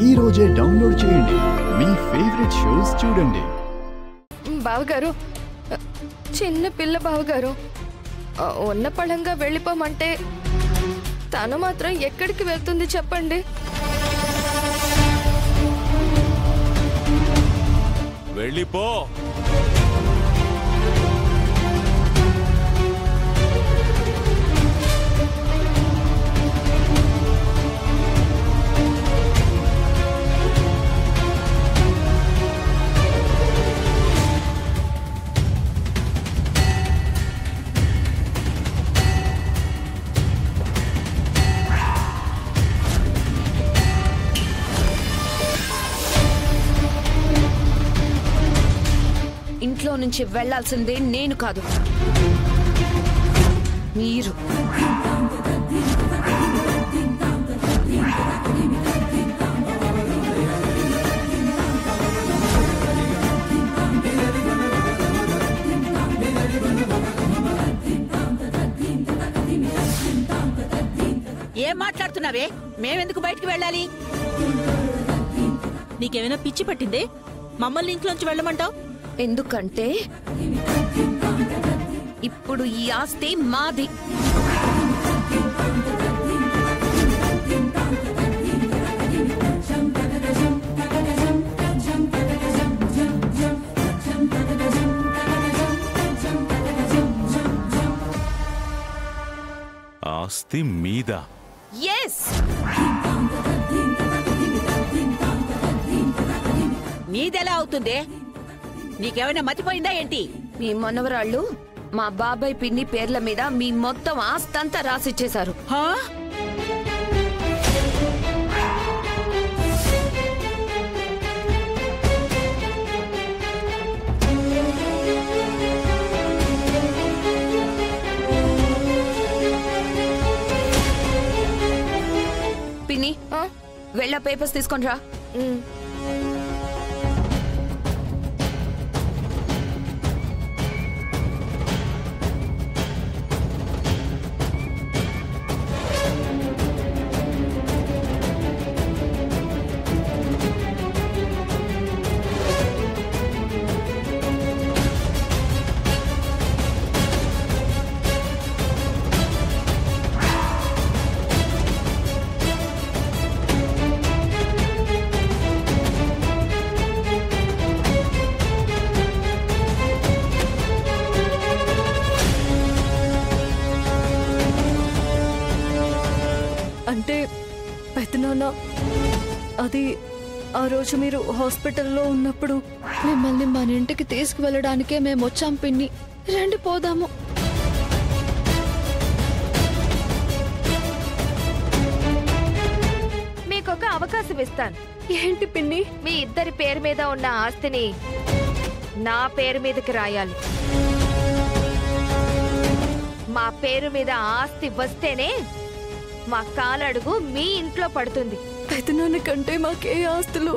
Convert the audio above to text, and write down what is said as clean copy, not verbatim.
ఈ రోజే డౌన్లోడ్ చేయండి, మీ ఫేవరెట్ షోస్ చూడండి. బావగారు, చిన్న పిల్ల బావగారు, ఉన్న పళంగా వెళ్ళిపోమంటే తను మాత్రం ఎక్కడికి వెళ్తుంది చెప్పండి? వెళ్ళిపో. ఇంట్లో నుంచి వెళ్లాల్సిందే నేను కాదు, మీరు. ఏం మాట్లాడుతున్నావే? మేమెందుకు బయటికి వెళ్ళాలి? నీకేమైనా పిచ్చి పట్టిందే? మమ్మల్ని ఇంట్లోంచి వెళ్ళమంటావు? ఎందుకంటే ఇప్పుడు ఈ ఆస్తి మాది. ఆస్తి మీద? ఎస్. నీదెలా అవుతుంది? నీకేమైనా మతిపోయిందా ఏంటి? మీ మనవరాళ్ళు మా బాబాయ్ పిన్ని పేర్ల మీద మీ మొత్తం ఆస్తంతా రాసిచ్చేశారు. పిన్ని, వెళ్ళా పేపర్స్ తీసుకొని రా. అంటే పెద్దనాన్న, అది ఆ రోజు మీరు హాస్పిటల్లో ఉన్నప్పుడు మిమ్మల్ని మన ఇంటికి తీసుకువెళ్ళడానికే మేము వచ్చాం పిన్ని. రండి పోదాము. మీకొక అవకాశం ఇస్తాను. ఏంటి పిన్ని? మీ ఇద్దరి పేరు మీద ఉన్న ఆస్తిని నా పేరు మీదకి రాయాలి. మా పేరు మీద ఆస్తి వస్తేనే మా కాలడుగు మీ ఇంట్లో పడుతుంది. పెద్దనాన్న కంటే మాకే ఆస్తులు